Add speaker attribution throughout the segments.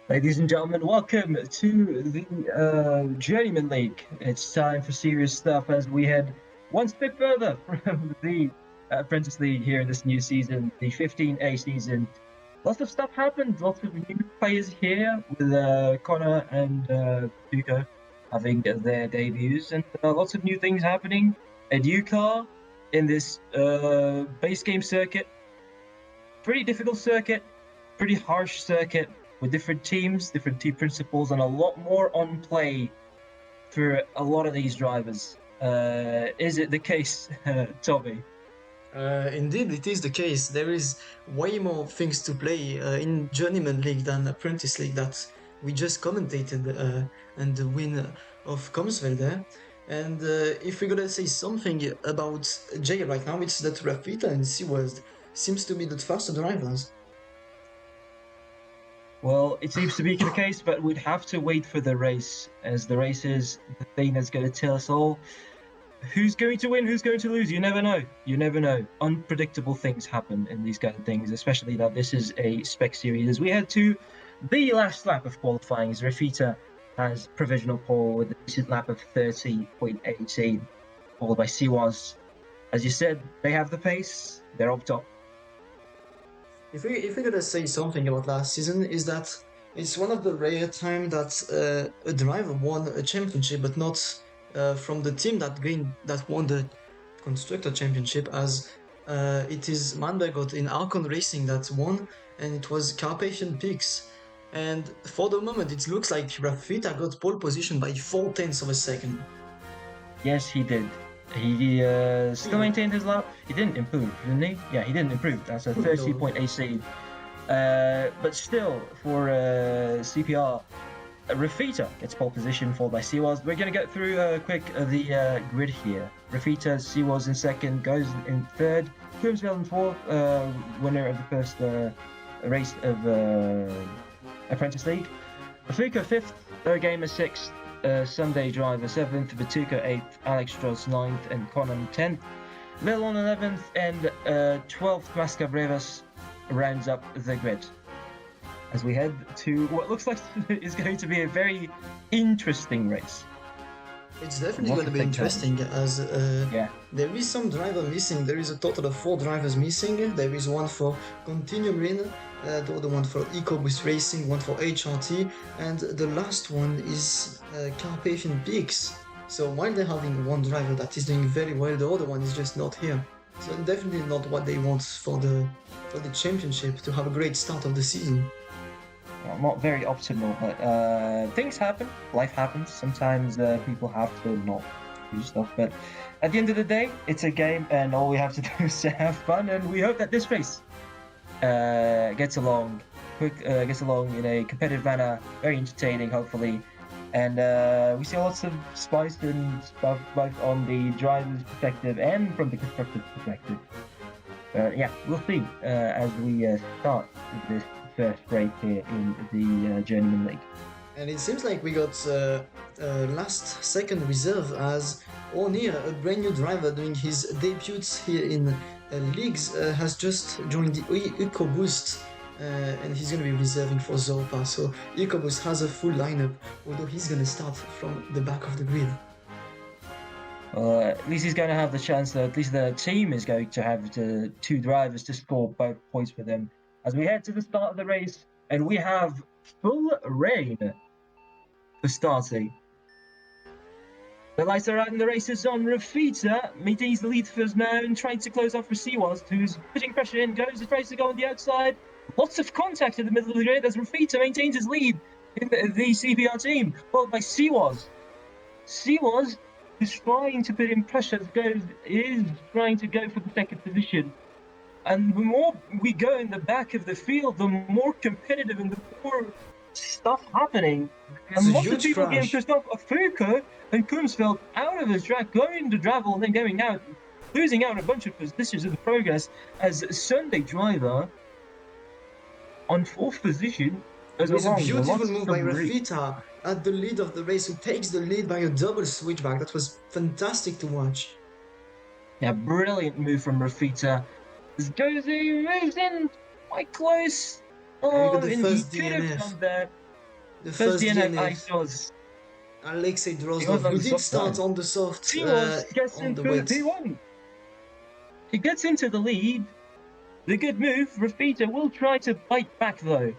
Speaker 1: Ladies and gentlemen, welcome to the Journeyman League. It's time for serious stuff as we head one step further from the Apprentice League here in this new season, the 15A season. Lots of stuff happened, lots of new players here with Connor and Tuco having their debuts, and lots of new things happening at UCAR in this base game circuit. Pretty difficult circuit, pretty harsh circuit with different teams, different team principles, and a lot more on play for a lot of these drivers. Is it the case, Tommy?
Speaker 2: Indeed, it is the case. There is way more things to play in Journeyman League than Apprentice League that we just commentated and the win of Comsville there. And if we're gonna say something about Jay right now, it's that Rafita and Seaworld seems to be the faster drivers.
Speaker 1: Well, it seems to be the case, but we'd have to wait for the race, as the race is the thing that's going to tell us all who's going to win, who's going to lose. You never know. You never know. Unpredictable things happen in these kind of things, especially that this is a spec series. As we head to the last lap of qualifying, as Rafita has provisional pole with a decent lap of 30.18, followed by Siwas. As you said, they have the pace. They're up top.
Speaker 2: If we're gonna say something about last season, is that it's one of the rare time that a driver won a championship, but not from the team that won the constructor championship, as it is Manbergot in Arcon Racing that won, and it was Carpathian Peaks. And for the moment, it looks like Rafita got pole position by 4 tenths of a second.
Speaker 1: Yes, he did. He still maintained his lap. He didn't improve, didn't he? Yeah, he didn't improve. That's a 30.8 but still, for CPR, Rafita gets pole position, followed by Siwas. We're going to get through quick the grid here. Rafita, Siwas in second, goes in third. Coombsville in fourth, winner of the first race of Apprentice League. Afuka fifth, third gamer sixth, Sunday driver seventh, Vituka eighth, Alex Strauss ninth, and Conan 10th. Lil on 11th, and 12th, Masca Brevas rounds up the grid. As we head to what looks like is going to be a very interesting race.
Speaker 2: It's definitely going to be interesting as there is some driver missing. There is a total of 4 drivers missing. There is one for Continuum, the other one for EcoBoost Racing, one for HRT, and the last one is Carpathian Peaks. So while they're having one driver that is doing very well, the other one is just not here. So definitely not what they want for the championship, to have a great start of the season.
Speaker 1: Well, not very optimal, but things happen. Life happens. Sometimes people have to not do stuff, but at the end of the day, it's a game, and all we have to do is to have fun. And we hope that this race gets along in a competitive manner, very entertaining, hopefully. And we see lots of spice and stuff both on the driver's perspective and from the constructor's perspective. Yeah, we'll see as we start with this first race here in the Journeyman League.
Speaker 2: And it seems like we got last second reserve, as O'Neill, a brand new driver doing his debuts here in leagues, has just joined the EcoBoost, and he's going to be reserving for Zorpa. So EcoBoost has a full lineup, although he's going to start from the back of the grid.
Speaker 1: At least he's going to have the chance, at least the team is going to have the 2 drivers to score both points for them. As we head to the start of the race, and we have full rain for starting. The lights are out and the race is on. Rafita maintains the lead first now and trying to close off for Siwas, who's putting pressure in, tries to go on the outside. Lots of contact in the middle of the grid as Rafita maintains his lead in the CPR team, followed by Siwas. Siwas is trying to put in pressure, is trying to go for the second position. And the more we go in the back of the field, the more competitive and the more stuff happening. And lots of people getting pissed off. Afuka and Coombsville out of his track, going to travel and then going out, losing out a bunch of positions in the progress as Sunday driver on 4th position.
Speaker 2: It was a beautiful move by Rafita at the lead of the race, who takes the lead by a double switchback. That was fantastic to watch.
Speaker 1: Yeah, brilliant move from Rafita. Moves in quite close. Oh, and he could have done that.
Speaker 2: The first
Speaker 1: DNF
Speaker 2: was Alexei Drozdov,
Speaker 1: who
Speaker 2: did start on the soft,
Speaker 1: gets
Speaker 2: on the
Speaker 1: into
Speaker 2: wet.
Speaker 1: P1. He gets into the lead. The good move. Rafita will try to bite back though.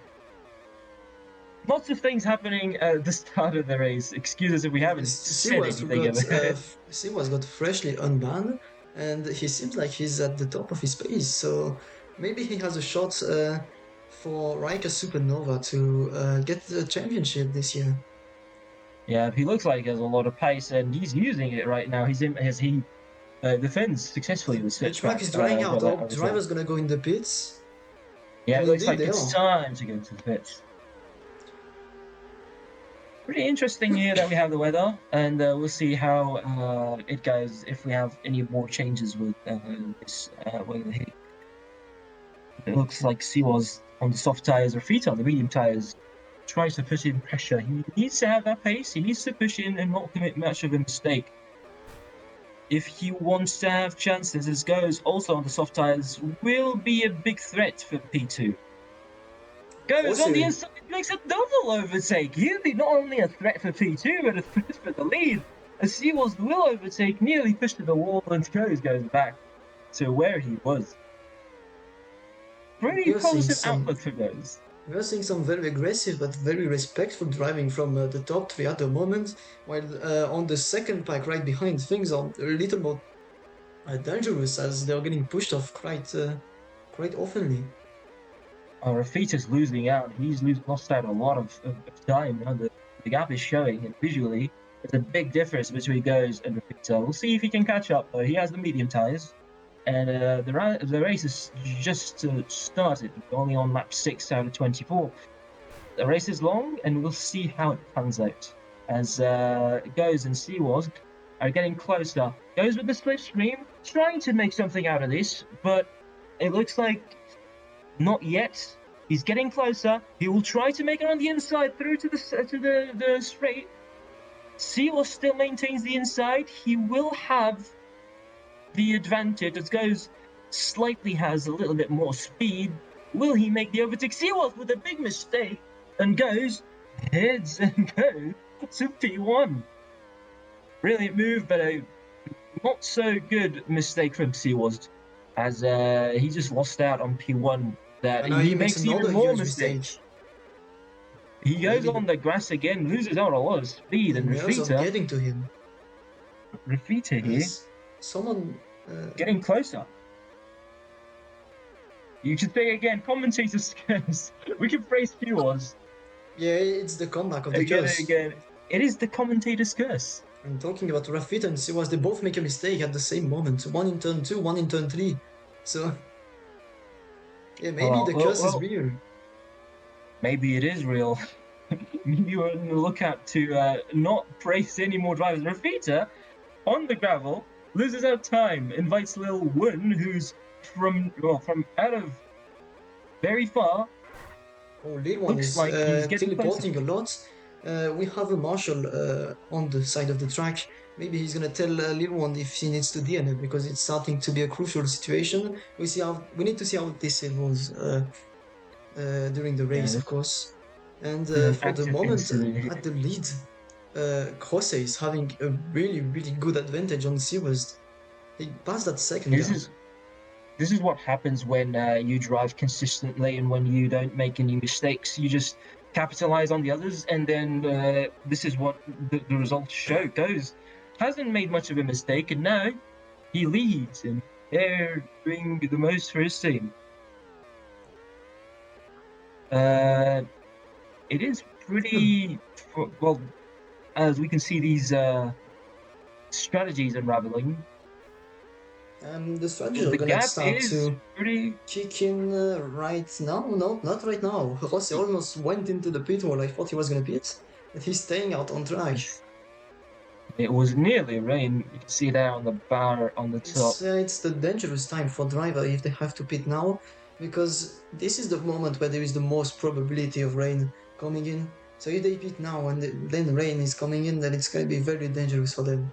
Speaker 1: Lots of things happening at the start of the race. Excuse us if we haven't said anything about it.
Speaker 2: Siwas got freshly unbanned, and he seems like he's at the top of his pace. So maybe he has a shot for Riker Supernova to get the championship this year.
Speaker 1: Yeah, he looks like he has a lot of pace, and he's using it right now. He defends successfully the
Speaker 2: The
Speaker 1: switch
Speaker 2: track is drying out. Our driver's gonna go in the pits.
Speaker 1: Yeah,
Speaker 2: and
Speaker 1: it looks
Speaker 2: indeed
Speaker 1: like it's time to go to the pits. Pretty interesting here that we have the weather, and we'll see how it goes if we have any more changes with this weather here. It looks like Siwas on the soft tires, Rafita on the medium tires tries to put in pressure. He needs to have that pace. He needs to push in and not commit much of a mistake. If he wants to have chances, as goes also on the soft tires will be a big threat for P2. Goes on the inside, makes a double overtake. He'll be not only a threat for P2, but a threat for the lead. As Seawolf will overtake, nearly pushed to the wall, and goes back to where he was. Pretty positive outlook for those.
Speaker 2: We are seeing some very aggressive but very respectful driving from the top three at the moment, while on the second pack right behind, things are a little more dangerous as they're getting pushed off quite oftenly.
Speaker 1: Rafita's losing out. He's lost out a lot of time. The gap is showing, and visually, there's a big difference between Goes and Rafita. We'll see if he can catch up, though. He has the medium tires, and the race has just started. Only on lap 6 out of 24. The race is long, and we'll see how it pans out. As Goes and Seawolf are getting closer. Goes with the slipstream, trying to make something out of this, but it looks like not yet. He's getting closer. He will try to make it on the inside through to the straight. Seawolf still maintains the inside. He will have the advantage as Goes slightly has a little bit more speed. Will he make the overtake? Seawolf with a big mistake and Goes heads and goes to P1. Brilliant move, but a not so good mistake from Seawolf as he just lost out on P1. That he makes even more mistakes. He goes on the grass again, loses out a lot of speed, and Rafita
Speaker 2: getting to him.
Speaker 1: Rafita here,
Speaker 2: someone
Speaker 1: getting closer. You should say again, commentator skills. We can praise viewers.
Speaker 2: Yeah, it's the comeback of the curse.
Speaker 1: Again, it is the commentator's curse.
Speaker 2: I'm talking about Rafita and Siwas. They both make a mistake at the same moment. One in turn 2, one in turn 3. So yeah, maybe the curse is real.
Speaker 1: Maybe it is real. Maybe you're on the lookout to not praise any more drivers. Rafita on the gravel loses out time, invites Lil Wun, who's from out of very far.
Speaker 2: Oh, Lil Wun is like teleporting a lot. We have a marshal on the side of the track. Maybe he's gonna tell Lil Wun if he needs to DNF because it's starting to be a crucial situation. We need to see how this evolves during the race, of course. And for the moment, at the lead, Jose is having a really, really good advantage on Seawest. He passed that second gap.
Speaker 1: This is what happens when you drive consistently and when you don't make any mistakes. You just capitalize on the others, and then this is what the results show. Goes hasn't made much of a mistake, and now he leads, and they're doing the most for his team. It is pretty well, as we can see these strategies unraveling.
Speaker 2: The strategies are gonna start to kick in right now. No, not right now. Jose almost went into the pit wall. I thought he was gonna pit, but he's staying out on track.
Speaker 1: It was nearly rain. You can see there on the bar on the top.
Speaker 2: It's the dangerous time for driver if they have to pit now, because this is the moment where there is the most probability of rain coming in. So if they pit now and then rain is coming in, then it's gonna be very dangerous for them.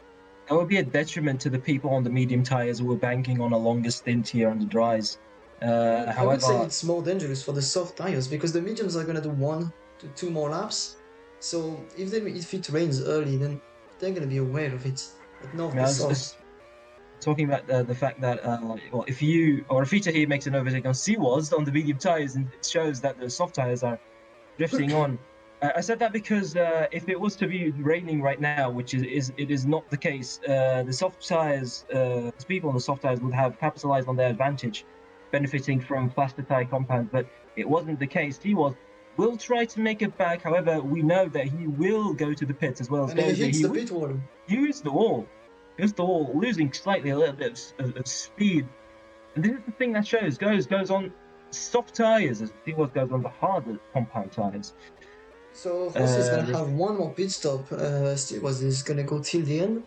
Speaker 1: That would be a detriment to the people on the medium tires who are banking on a longer stint here on the dries.
Speaker 2: I would say it's more dangerous for the soft tires because the mediums are going to do 1 to 2 more laps, So if it rains early, then they're going to be aware of it. But not the soft.
Speaker 1: Talking about the fact that well, if you or Rafita here makes an overtake on Seawaz on the medium tires, and it shows that the soft tires are drifting on. I said that because if it was to be raining right now, which it is not the case, the soft tires, the people on the soft tires would have capitalized on their advantage, benefiting from faster tire compounds. But it wasn't the case. He will try to make it back. However, we know that he will go to the pits as well as
Speaker 2: And he
Speaker 1: goes.
Speaker 2: hits
Speaker 1: He
Speaker 2: the
Speaker 1: will
Speaker 2: pit wall.
Speaker 1: use the wall, losing slightly a little bit of speed. And this is the thing that shows goes on soft tires as Seaworth goes on the harder compound tires.
Speaker 2: So Jose is gonna have one more pit stop. Stewart is gonna go till the end.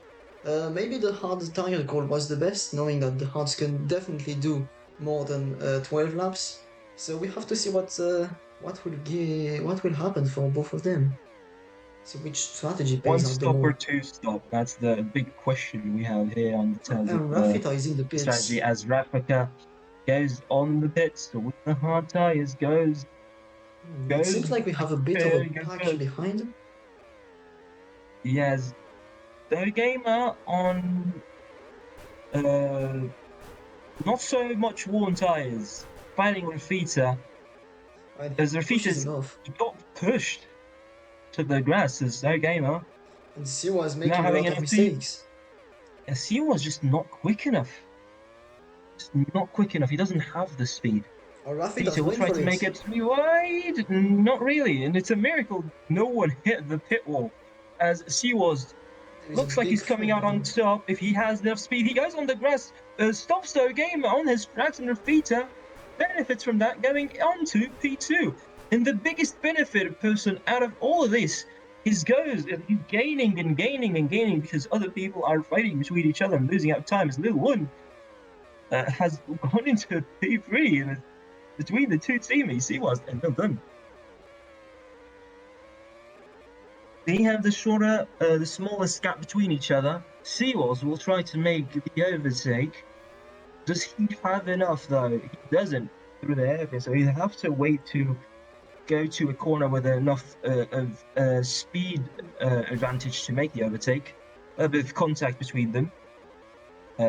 Speaker 2: Maybe the hard tire call was the best, knowing that the hards can definitely do more than 12 laps. So we have to see what will happen for both of them. See which strategy
Speaker 1: One
Speaker 2: pays out the
Speaker 1: stop
Speaker 2: more.
Speaker 1: or two stop? That's the big question we have here on terms of
Speaker 2: And Rafita is in the
Speaker 1: strategy.
Speaker 2: pits.
Speaker 1: As Rafika goes on the pits with the hard tires,
Speaker 2: It seems like we have a bit of a pack behind.
Speaker 1: He has the gamer on not so much worn tires, fighting Rafita. As Rafita's got pushed to the grass as their gamer.
Speaker 2: And Siwa is making a lot of mistakes.
Speaker 1: And Siwa was just not quick enough. Just not quick enough. He doesn't have the speed.
Speaker 2: Rafita
Speaker 1: will try to make it wide. Not really. And it's a miracle no one hit the pit wall. As Siwas looks like he's coming out on top. If he has enough speed, he goes on the grass, stops the game on his tracks, and Rafita benefits from that, going on to P2. And the biggest benefit person out of all of this he's gaining and gaining and gaining because other people are fighting between each other and losing out time. As Lil One has gone into P3 and between the two teammates, he was and well done. They have the smallest gap between each other. Seawalls will try to make the overtake. Does he have enough though? He doesn't through the hairpin, so he'll have to wait to go to a corner with enough of speed advantage to make the overtake. A bit of contact between them.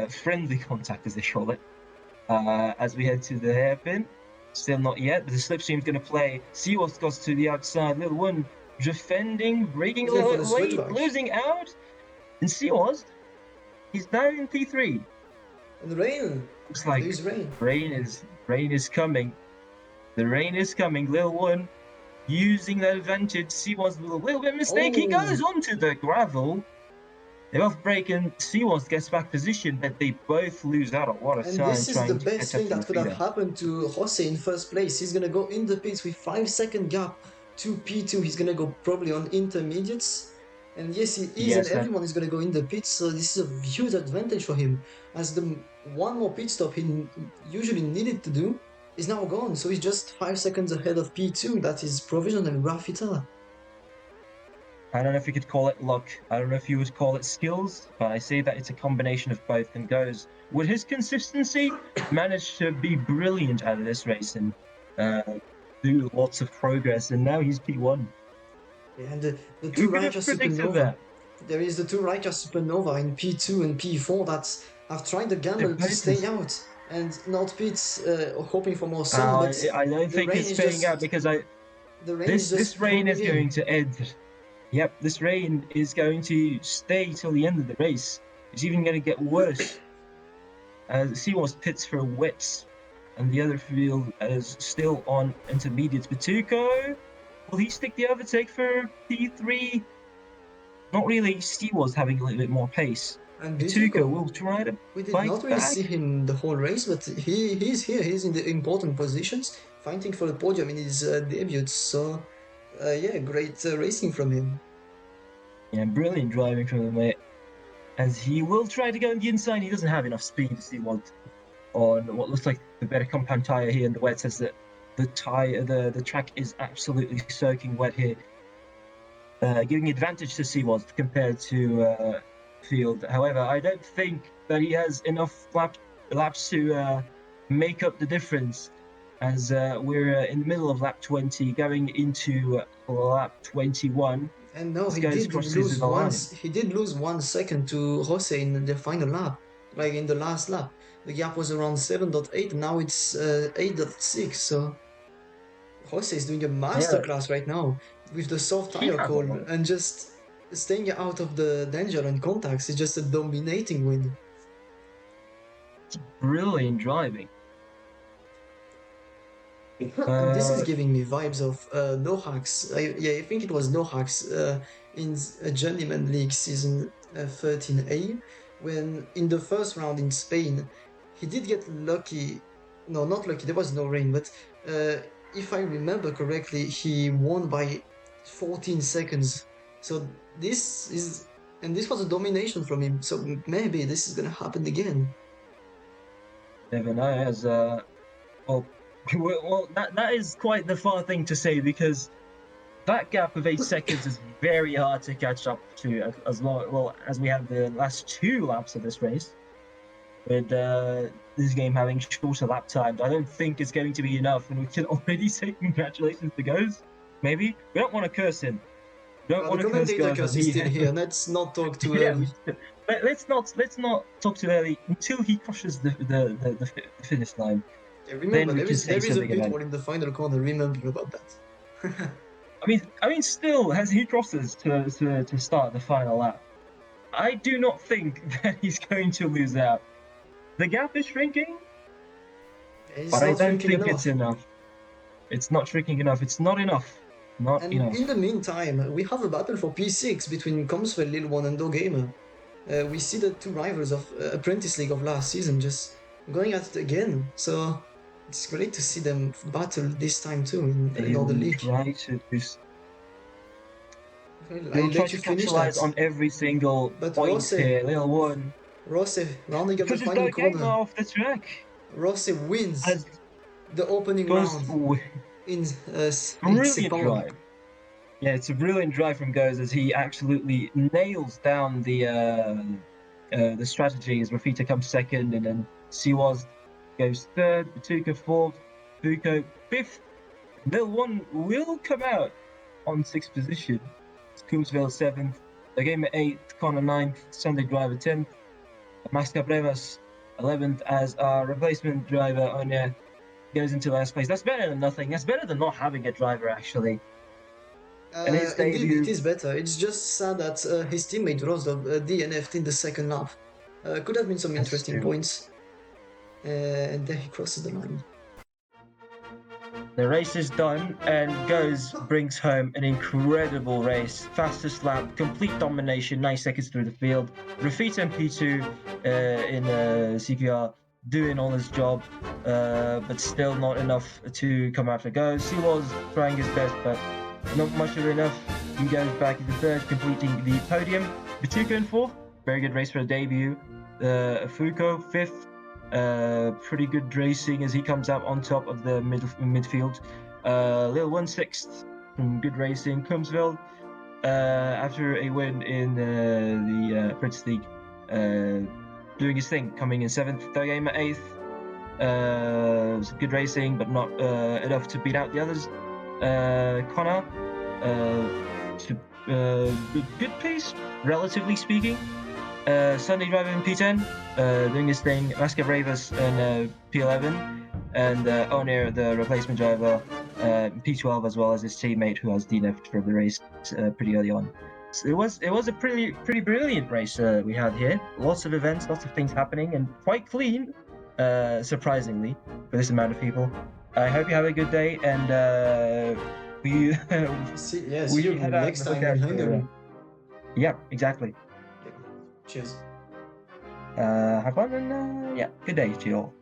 Speaker 1: Friendly contact, as they call it. As we head to the hairpin. Still not yet, but the slipstream's going to play. Seawolf goes to the outside. Little One defending, breaking a little bit late, losing out. And Seawolf, he's now in P3.
Speaker 2: And the rain.
Speaker 1: Looks like rain is coming. The rain is coming. Little One using that advantage. Seawolf with a little bit of mistake. He goes onto the gravel. They both break and Seawolf gets back position, but they both lose out a lot of time.
Speaker 2: And this is the best thing that could have happened to Jose in first place. He's gonna go in the pits with 5-second gap to P2. He's gonna go probably on intermediates. And yes, he is, and everyone is gonna go in the pits, so this is a huge advantage for him. As the one more pit stop he usually needed to do is now gone, so he's just 5 seconds ahead of P2. That is Provision and Rafita.
Speaker 1: I don't know if you could call it luck. I don't know if you would call it skills, but I say that it's a combination of both and goes. With his consistency, managed to be brilliant out of this race and do lots of progress, and now he's P1.
Speaker 2: Yeah, and the two Raja Supernova. There is the two Raja Supernova in P2 and P4 that have tried the gamble to stay out and not pits, hoping for more sun. But
Speaker 1: I don't think it's staying out because this rain is going to end. Yep, this rain is going to stay till the end of the race. It's even going to get worse. Seawolf pits for wets, and the other field is still on intermediates. Batuko, will he stick the overtake for P3? Not really. Seawolf having a little bit more pace.
Speaker 2: And
Speaker 1: Batuko will try to
Speaker 2: we did not really see him the whole race, but he's here. He's in the important positions, fighting for the podium in his debut. So, yeah, great racing from him.
Speaker 1: Yeah, brilliant driving from him, as he will try to go on the inside. He doesn't have enough speed to see what on what looks like the better compound tire here in the wet, says that the track is absolutely soaking wet here, giving advantage to Seawolf compared to field. However, I don't think that he has enough laps to make up the difference. as we're in the middle of lap 20, going into lap 21.
Speaker 2: And no,
Speaker 1: This goes crosses the line.
Speaker 2: he did lose 1 second to Jose in the final lap, like in the last lap. The gap was around 7.8, now it's 8.6. So Jose is doing a
Speaker 1: Yeah,
Speaker 2: masterclass right now with the soft
Speaker 1: he
Speaker 2: tire
Speaker 1: has a
Speaker 2: call
Speaker 1: lot.
Speaker 2: and just staying out of the danger and contacts. It's just a dominating win.
Speaker 1: It's brilliant driving.
Speaker 2: This is giving me vibes of no hacks. I think it was no hacks in Journeyman League season 13A, when in the first round in Spain he did get lucky. No, not lucky. There was no rain, but if I remember correctly, he won by 14 seconds. So this was a domination from him. So maybe this is gonna happen again.
Speaker 1: Never know, as well, well, that is quite the far thing to say, because that gap of 8 seconds is very hard to catch up to, as long well as we have the last 2 laps of this race. With this game having shorter lap times, I don't think it's going to be enough, and we can already say congratulations to Goes. Maybe we don't want to curse him. We don't want
Speaker 2: The
Speaker 1: to curse
Speaker 2: commentator
Speaker 1: Goes, as
Speaker 2: curse is
Speaker 1: he.
Speaker 2: still here. Let's not talk too
Speaker 1: Yeah,
Speaker 2: early.
Speaker 1: let's not talk too early until he crosses the finish line.
Speaker 2: Yeah,
Speaker 1: Then
Speaker 2: remember,
Speaker 1: we can say
Speaker 2: there is a
Speaker 1: something
Speaker 2: pit
Speaker 1: about
Speaker 2: wall
Speaker 1: it.
Speaker 2: in the final corner. Remember about that.
Speaker 1: Still, as he crosses to start the final lap, I do not think that he's going to lose out. The gap is shrinking,
Speaker 2: It's
Speaker 1: but I
Speaker 2: not
Speaker 1: don't
Speaker 2: shrinking
Speaker 1: think
Speaker 2: enough.
Speaker 1: it's enough. It's not shrinking enough. It's not enough. Not
Speaker 2: And
Speaker 1: enough.
Speaker 2: in the meantime, we have a battle for P6 between Comsfeld, Lil One, and Gamer. We see the two rivals of Apprentice League of last season just going at it again. So it's great to see them battle this time too in
Speaker 1: They
Speaker 2: other
Speaker 1: will
Speaker 2: league.
Speaker 1: try to just.
Speaker 2: Well,
Speaker 1: They'll
Speaker 2: I'll
Speaker 1: try
Speaker 2: let you
Speaker 1: to
Speaker 2: finish that.
Speaker 1: capitalize on every single
Speaker 2: But
Speaker 1: point here. Little one
Speaker 2: Rossi rounding up the
Speaker 1: pushes
Speaker 2: final
Speaker 1: the game
Speaker 2: corner.
Speaker 1: off the track
Speaker 2: Rossi wins
Speaker 1: as
Speaker 2: the opening
Speaker 1: goes
Speaker 2: round in 8
Speaker 1: brilliant
Speaker 2: seconds.
Speaker 1: drive. Yeah, it's a brilliant drive from Goes, as he absolutely nails down the strategy, as Rafita comes second, and then Siwaz goes third, Batuka fourth, Fuko fifth. Lil One will come out on sixth position. Coombsville seventh, the game at eighth, Connor ninth, Sunday driver 10th, Masca Brevas 11th, as our replacement driver Onya goes into last place. That's better than nothing. That's better than not having a driver, actually. And his
Speaker 2: Indeed, it
Speaker 1: debut.
Speaker 2: is better. It's just sad that his teammate Rozdov DNF'd in the second lap. Could have been some
Speaker 1: That's
Speaker 2: interesting
Speaker 1: true.
Speaker 2: points. And then he crosses the line.
Speaker 1: The race is done, and Goes brings home an incredible race. Fastest lap, complete domination, 9 seconds through the field. Rafita and P2 in CPR doing all his job, but still not enough to come after Goes. He was trying his best, but not much of enough. He goes back into third, completing the podium. Batuka in fourth, very good race for a debut. Fuko fifth, pretty good racing as he comes out on top of the midfield. Lil One sixth, good racing. Cumsville, after a win in the Prince League, doing his thing, coming in seventh. Third game at eighth. Some good racing, but not enough to beat out the others. Connor, good pace, relatively speaking. Sunday driver in P10, doing his thing. Masca Bravas in P11, and Onair, the replacement driver, P12, as well as his teammate who has DNF'd from the race pretty early on. So it was a pretty brilliant race we had here. Lots of events, lots of things happening, and quite clean, surprisingly, for this amount of people. I hope you have a good day, and we
Speaker 2: See
Speaker 1: we
Speaker 2: you
Speaker 1: head out
Speaker 2: next
Speaker 1: and look
Speaker 2: time in
Speaker 1: out
Speaker 2: Hungary.
Speaker 1: yeah, exactly.
Speaker 2: Cheers.
Speaker 1: Have fun, and yeah, good day to you all.